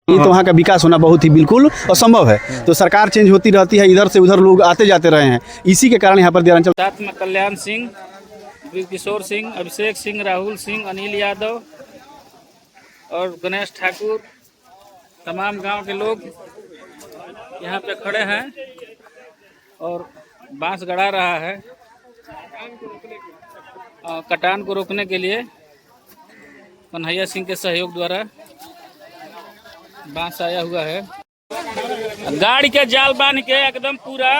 ये तो वहाँ का विकास होना बहुत ही बिल्कुल असंभव है। तो सरकार चेंज होती रहती है, इधर से उधर लोग आते जाते रहे हैं, इसी के कारण यहाँ पर दियारांचल साथ में कल्याण सिंह, किशोर सिंह, अभिषेक सिंह, राहुल सिंह, अनिल यादव और गणेश ठाकुर, तमाम गांव के लोग यहाँ पे खड़े हैं और बांस गड़ा रहा है कटान को रोकने के लिए। कन्हैया सिंह के सहयोग द्वारा बांस आया हुआ है। गाड़ी के जाल बांध के एकदम पूरा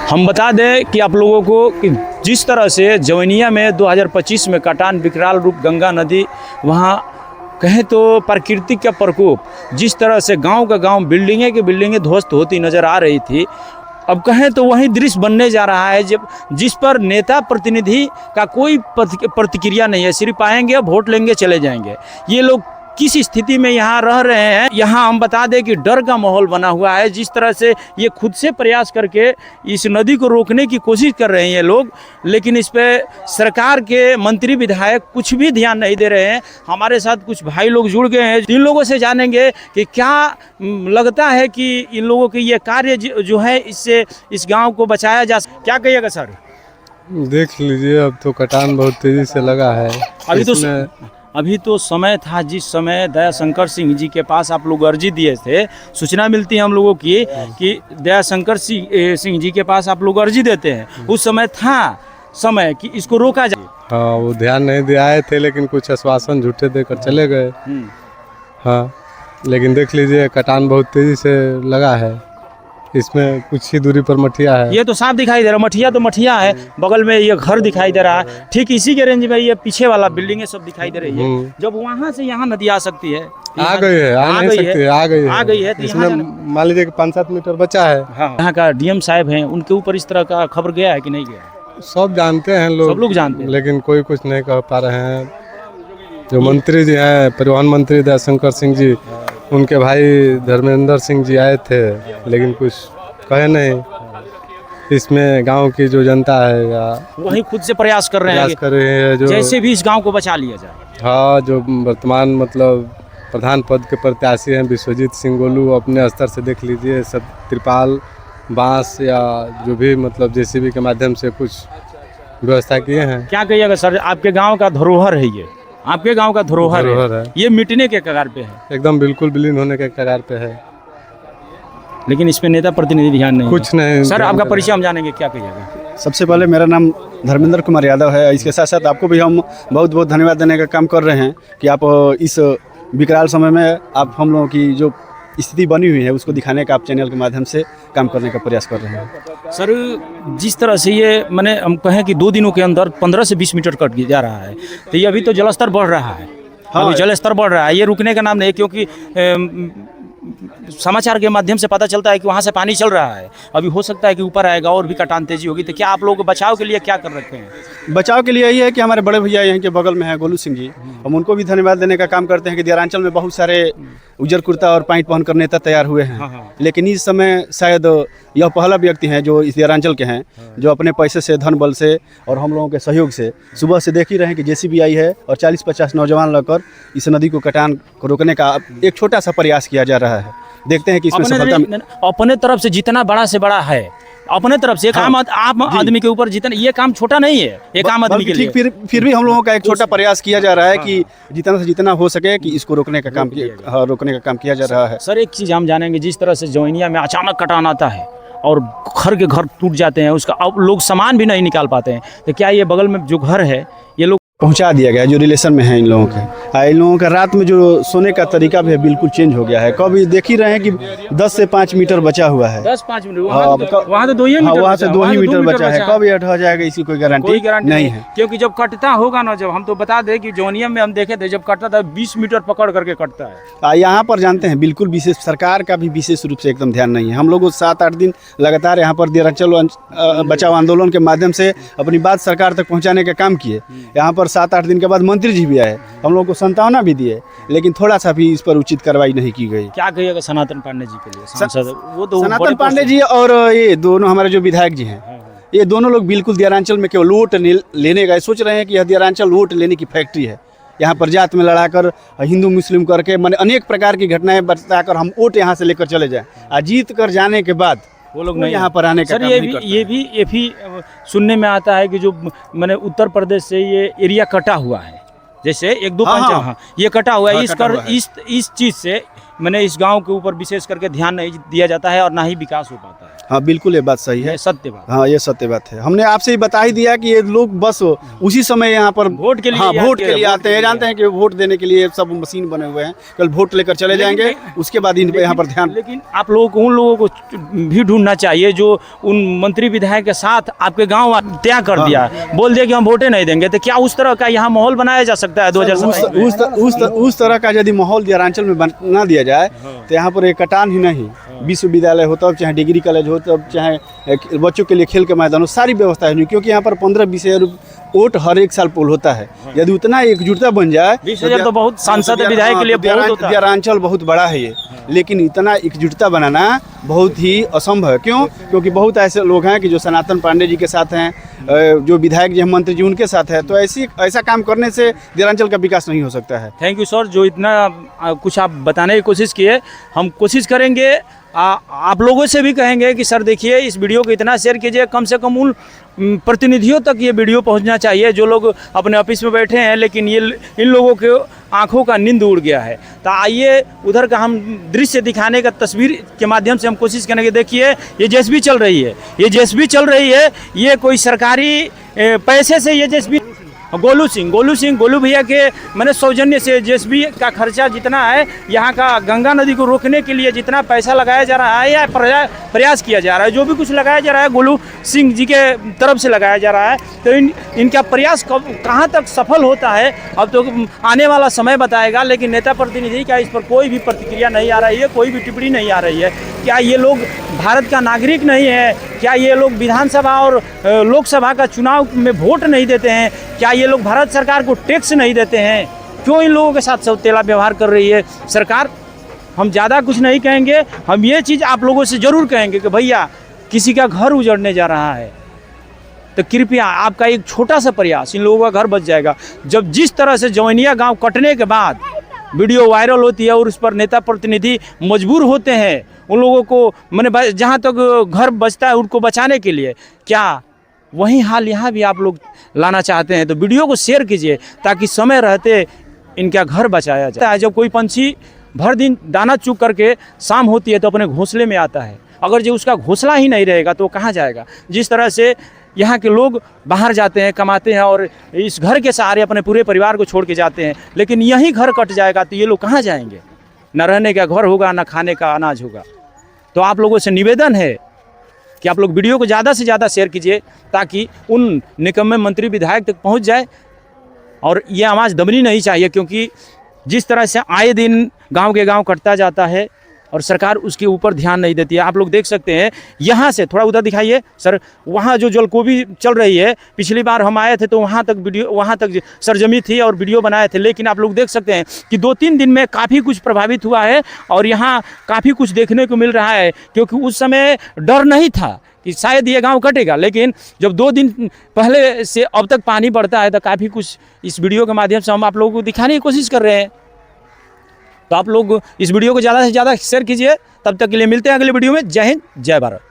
हम बता दें कि आप लोगों को कि जिस तरह से जवनिया में 2025 में कटान विकराल रूप गंगा नदी, वहाँ कहें तो प्रकृति का प्रकोप, जिस तरह से गांव का गांव बिल्डिंगें की बिल्डिंगें ध्वस्त होती नज़र आ रही थी, अब कहें तो वही दृश्य बनने जा रहा है जब जिस पर नेता प्रतिनिधि का कोई प्रतिक्रिया नहीं है। सिर्फ आएंगे, वोट लेंगे, चले जाएंगे। ये लोग किस स्थिति में यहाँ रह रहे हैं, यहाँ हम बता दें कि डर का माहौल बना हुआ है। जिस तरह से ये खुद से प्रयास करके इस नदी को रोकने की कोशिश कर रहे हैं ये लोग, लेकिन इस पे सरकार के मंत्री विधायक कुछ भी ध्यान नहीं दे रहे हैं। हमारे साथ कुछ भाई लोग जुड़ गए हैं, इन लोगों से जानेंगे कि क्या लगता है कि इन लोगों के ये कार्य जो है इससे इस गाँव को बचाया जा। क्या कहिएगा सर? देख लीजिए, अब तो कटान बहुत तेजी से लगा है। अभी तो समय था जिस समय दयाशंकर सिंह जी के पास आप लोग अर्जी दिए थे। सूचना मिलती है हम लोगों की कि दयाशंकर सिंह जी के पास आप लोग अर्जी देते हैं। उस समय था समय कि इसको रोका जाए। हाँ, वो ध्यान नहीं दे आए थे, लेकिन कुछ आश्वासन झूठे देकर चले गए। हाँ, लेकिन देख लीजिए कटान बहुत तेजी से लगा है। इसमें कुछ ही दूरी पर मठिया है। ये तो साफ दिखाई दे रहा है, मठिया तो मठिया है। बगल में ये घर दिखाई दे रहा है। ठीक इसी के रेंज में ये पीछे वाला बिल्डिंगें सब दिखाई दे रही है। जब वहाँ से यहाँ नदी आ सकती है, आ गई है, आ गई है। इसमें मान लीजिए 5-7 मीटर बचा है। हाँ, यहाँ का डीएम साहब हैं, उनके ऊपर इस तरह का खबर गया है कि नहीं गया? सब जानते हैं लोग, सब लोग जानते हैं, लेकिन कोई कुछ नहीं कह पा रहे हैं। जो मंत्री जी हैं, परिवहन मंत्री दयाशंकर सिंह जी, उनके भाई धर्मेंद्र सिंह जी आए थे, लेकिन कुछ कहे नहीं। इसमें गांव की जो जनता है या वही खुद से प्रयास कर रहे हैं जो जैसे भी इस गांव को बचा लिया जाए। हाँ, जो वर्तमान मतलब प्रधान पद के प्रत्याशी हैं विश्वजीत सिंह गोलू, अपने स्तर से देख लीजिए सब त्रिपाल, बांस या जो भी मतलब जेसीबी के माध्यम से कुछ व्यवस्था किए हैं। क्या कहिएगा सर, आपके गाँव का धरोहर है ये, आपके गाँव का धरोहर है। ये मिटने के कगार पे है, एकदम बिल्कुल विलीन होने के कगार पे है, लेकिन इस पे नेता प्रतिनिधि ध्यान नहीं, कुछ नहीं। सर आपका परिचय हम जानेंगे, क्या कहिएगा? सबसे पहले मेरा नाम धर्मेंद्र कुमार यादव है। इसके साथ साथ आपको भी हम बहुत बहुत धन्यवाद देने का काम कर रहे हैं कि आप इस विकराल समय में आप हम लोगों की जो स्थिति बनी हुई है उसको दिखाने का आप चैनल के माध्यम से काम करने का प्रयास कर रहे हैं। सर, जिस तरह से ये मैंने हम कहें कि 2 दिनों के अंदर 15 से 20 मीटर कट जा रहा है, तो ये अभी तो जलस्तर बढ़ रहा है। हाँ, अभी जलस्तर बढ़ रहा है, ये रुकने का नाम नहीं, क्योंकि समाचार के माध्यम से पता चलता है कि वहाँ से पानी चल रहा है। अभी हो सकता है कि ऊपर आएगा और भी कटान तेजी होगी। तो क्या आप लोग बचाव के लिए क्या कर रखे हैं? बचाव के लिए यही है कि हमारे बड़े भैया यहीं के बगल में है गोलू सिंह जी, हम उनको भी धन्यवाद देने का काम करते हैं कि दियारांचल में बहुत सारे उजर कुर्ता और पैंट पहन कर नेता तैयार हुए हैं। लेकिन इस समय शायद यह पहला व्यक्ति हैं जो इस दियारांचल के हैं, जो अपने पैसे से, धन बल से और हम लोगों के सहयोग से सुबह से देख ही रहे हैं कि जेसीबी आई है और 40-50 नौजवान लगकर इस नदी को कटान को रोकने का एक छोटा सा प्रयास किया जा रहा है। देखते हैं कि इसमें सफलता अपने तरफ से जितना बड़ा से बड़ा है, अपने तरफ से काम आम आदमी के ऊपर जितना, ये काम छोटा नहीं है, एक आम आदमी के लिए। फिर भी हम लोगों का एक छोटा प्रयास किया जा रहा है कि जितना से जितना हो सके कि इसको रोकने का काम किया जा रहा है। सर, एक चीज़ हम जानेंगे, जिस तरह से जवनिया में अचानक कटान आता है और घर के घर टूट जाते हैं, उसका अब लोग सामान भी नहीं निकाल पाते हैं, तो क्या ये बगल में जो घर है ये लोग पहुंचा दिया गया है जो रिलेशन में है इन लोगों के। इन लोगों का रात में जो सोने का तरीका भी है बिल्कुल चेंज हो गया है। कभी देख ही रहे हैं कि 10 से 5 मीटर बचा हुआ है। 10-5 मिनट हाँ, वहाँ तो 2 ही मीटर, वहाँ से 2 ही मीटर बचा है। कब ये हट जाएगा इसकी कोई गारंटी नहीं है। क्योंकि जब कटता होगा ना, जब हम तो बता दें कि जोनियम में हम देखे थे जब कटता था 20 मीटर पकड़ करके कटता है। यहाँ पर जानते हैं बिल्कुल विशेष सरकार का भी विशेष रूप से एकदम ध्यान नहीं है। हम लोग 7-8 दिन लगातार यहाँ पर देरांचल बचाव आंदोलन के माध्यम से अपनी बात सरकार तक पहुँचाने का काम किए। यहाँ पर 7-8 दिन के बाद मंत्री जी भी आए, हम लोग को संतावना भी दिए, लेकिन थोड़ा सा भी इस पर उचित कार्रवाई नहीं की गई। क्या कहिएगा सनातन पांडे जी के लिए, सांसद? वो तो सनातन पांडे जी और ये दोनों हमारे जो विधायक जी हैं, ये दोनों लोग बिल्कुल दियारांचल में केवल वोट लेने का सोच रहे हैं कि यह दियारांचल वोट लेने की फैक्ट्री है। यहाँ पर जात में लड़ाकर हिंदू मुस्लिम करके मैंने अनेक प्रकार की घटनाएं बताकर हम वोट यहाँ से लेकर चले जाएं। जीत कर जाने के बाद वो लोग नहीं यहाँ पर आने का सर। काम नहीं करते। ये भी सुनने में आता है कि जो मैंने उत्तर प्रदेश से ये एरिया कटा हुआ है, जैसे 1-2 पंचायत, हाँ, ये कटा हुआ है। इस चीज़ से मैंने इस गांव के ऊपर विशेष करके ध्यान नहीं दिया जाता है और ना ही विकास हो पाता है। हाँ बिल्कुल ये बात सही है, सत्य बात। हाँ ये सत्य बात है। हमने आपसे ही बता ही दिया कि ये लोग बस उसी समय यहाँ पर वोट के लिए, हाँ वोट के लिए आते हैं। जानते हैं कि वोट देने के लिए सब मशीन बने हुए हैं, कल वोट लेकर चले जाएंगे, उसके बाद इन पे यहाँ पर ध्यान। लेकिन आप लोगों को, उन लोगों को भी ढूंढना चाहिए जो उन मंत्री विधायक के साथ आपके गाँव त्याग कर दिया, बोल दिया कि हम वोटे नहीं देंगे। तो क्या उस तरह का यहाँ माहौल बनाया जा सकता है 2027? उस तरह का यदि माहौल दियारांचल में बना दिया जाए तो यहाँ पर एक कटान ही नहीं, विश्वविद्यालय हो तब चाहे डिग्री कॉलेज हो तब चाहे बच्चों के लिए खेल के मैदान हो, सारी व्यवस्था है। क्योंकि यहाँ पर 15-20 हज़ार वोट हर एक साल पोल होता है। यदि उतना एकजुटता बन जाए, 20,000 तो बहुत सांसद विधायक के लिए बहुत होता है। दियारांचल बहुत बड़ा है ये, लेकिन इतना एकजुटता बनाना बहुत ही असंभव है। क्यों? क्योंकि बहुत ऐसे लोग हैं कि जो सनातन पांडे जी के साथ हैं, जो विधायक जी मंत्री जी उनके साथ है। तो ऐसा काम करने से दियारांचल का विकास नहीं हो सकता है। थैंक यू सर, जो इतना कुछ आप बताने की कोशिश किए। हम कोशिश करेंगे, आप लोगों से भी कहेंगे कि सर देखिए इस वीडियो को इतना शेयर कीजिए, कम से कम उन प्रतिनिधियों तक ये वीडियो पहुंचना चाहिए जो लोग अपने ऑफिस में बैठे हैं, लेकिन ये इन लोगों के आंखों का नींद उड़ गया है। तो आइए उधर का हम दृश्य दिखाने का तस्वीर के माध्यम से हम कोशिश करेंगे। देखिए ये जेसीबी चल रही है, ये जेसीबी चल रही है, ये कोई सरकारी पैसे से ये जेसीबी गोलू भैया के मैंने सौजन्य से जेसीबी का खर्चा जितना है, यहाँ का गंगा नदी को रोकने के लिए जितना पैसा लगाया जा रहा है या प्रयास किया जा रहा है, जो भी कुछ लगाया जा रहा है गोलू सिंह जी के तरफ से लगाया जा रहा है। तो इनका प्रयास कहाँ तक सफल होता है अब तो आने वाला समय बताएगा। लेकिन नेता प्रतिनिधि का इस पर कोई भी प्रतिक्रिया नहीं आ रही है, कोई भी टिप्पणी नहीं आ रही है। क्या ये लोग भारत का नागरिक नहीं है? क्या ये लोग विधानसभा और लोकसभा का चुनाव में वोट नहीं देते हैं? क्या ये लोग भारत सरकार को टैक्स नहीं देते हैं? क्यों इन लोगों के साथ सौतेला व्यवहार कर रही है सरकार? हम ज़्यादा कुछ नहीं कहेंगे, हम ये चीज़ आप लोगों से ज़रूर कहेंगे कि भैया किसी का घर उजड़ने जा रहा है तो कृपया आपका एक छोटा सा प्रयास, इन लोगों का घर बच जाएगा। जब जिस तरह से जवनिया गांव कटने के बाद वीडियो वायरल होती है और उस पर नेता प्रतिनिधि मजबूर होते हैं उन लोगों को मैंने जहाँ तक घर बचता है उनको बचाने के लिए, क्या वही हाल यहाँ भी आप लोग लाना चाहते हैं? तो वीडियो को शेयर कीजिए ताकि समय रहते इनका घर बचाया जाए। जब कोई पंछी भर दिन दाना चुग करके शाम होती है तो अपने घोंसले में आता है, अगर जो उसका घोंसला ही नहीं रहेगा तो कहाँ जाएगा? जिस तरह से यहाँ के लोग बाहर जाते हैं, कमाते हैं और इस घर के सहारे अपने पूरे परिवार को छोड़ के जाते हैं, लेकिन यही घर कट जाएगा तो ये लोग कहाँ जाएंगे? न रहने का घर होगा, न खाने का अनाज होगा। तो आप लोगों से निवेदन है कि आप लोग वीडियो को ज़्यादा से ज़्यादा शेयर कीजिए ताकि उन निकम्मे मंत्री विधायक तक पहुंच जाए। और ये आवाज़ दबनी नहीं चाहिए, क्योंकि जिस तरह से आए दिन गांव के गांव कटता जाता है और सरकार उसके ऊपर ध्यान नहीं देती है। आप लोग देख सकते हैं, यहाँ से थोड़ा उधर दिखाइए सर, वहाँ जो जलकोबी चल रही है, पिछली बार हम आए थे तो वहाँ तक सरजमी थी और वीडियो बनाए थे। लेकिन आप लोग देख सकते हैं कि 2-3 दिन में काफ़ी कुछ प्रभावित हुआ है और यहाँ काफ़ी कुछ देखने को मिल रहा है, क्योंकि उस समय डर नहीं था कि शायद ये गांव कटेगा। लेकिन जब 2 दिन पहले से अब तक पानी बढ़ता है तो काफ़ी कुछ इस वीडियो के माध्यम से हम आप लोगों को दिखाने की कोशिश कर रहे हैं। तो आप लोग इस वीडियो को ज़्यादा से ज़्यादा शेयर कीजिए। तब तक के लिए मिलते हैं अगले वीडियो में। जय हिंद, जय भारत।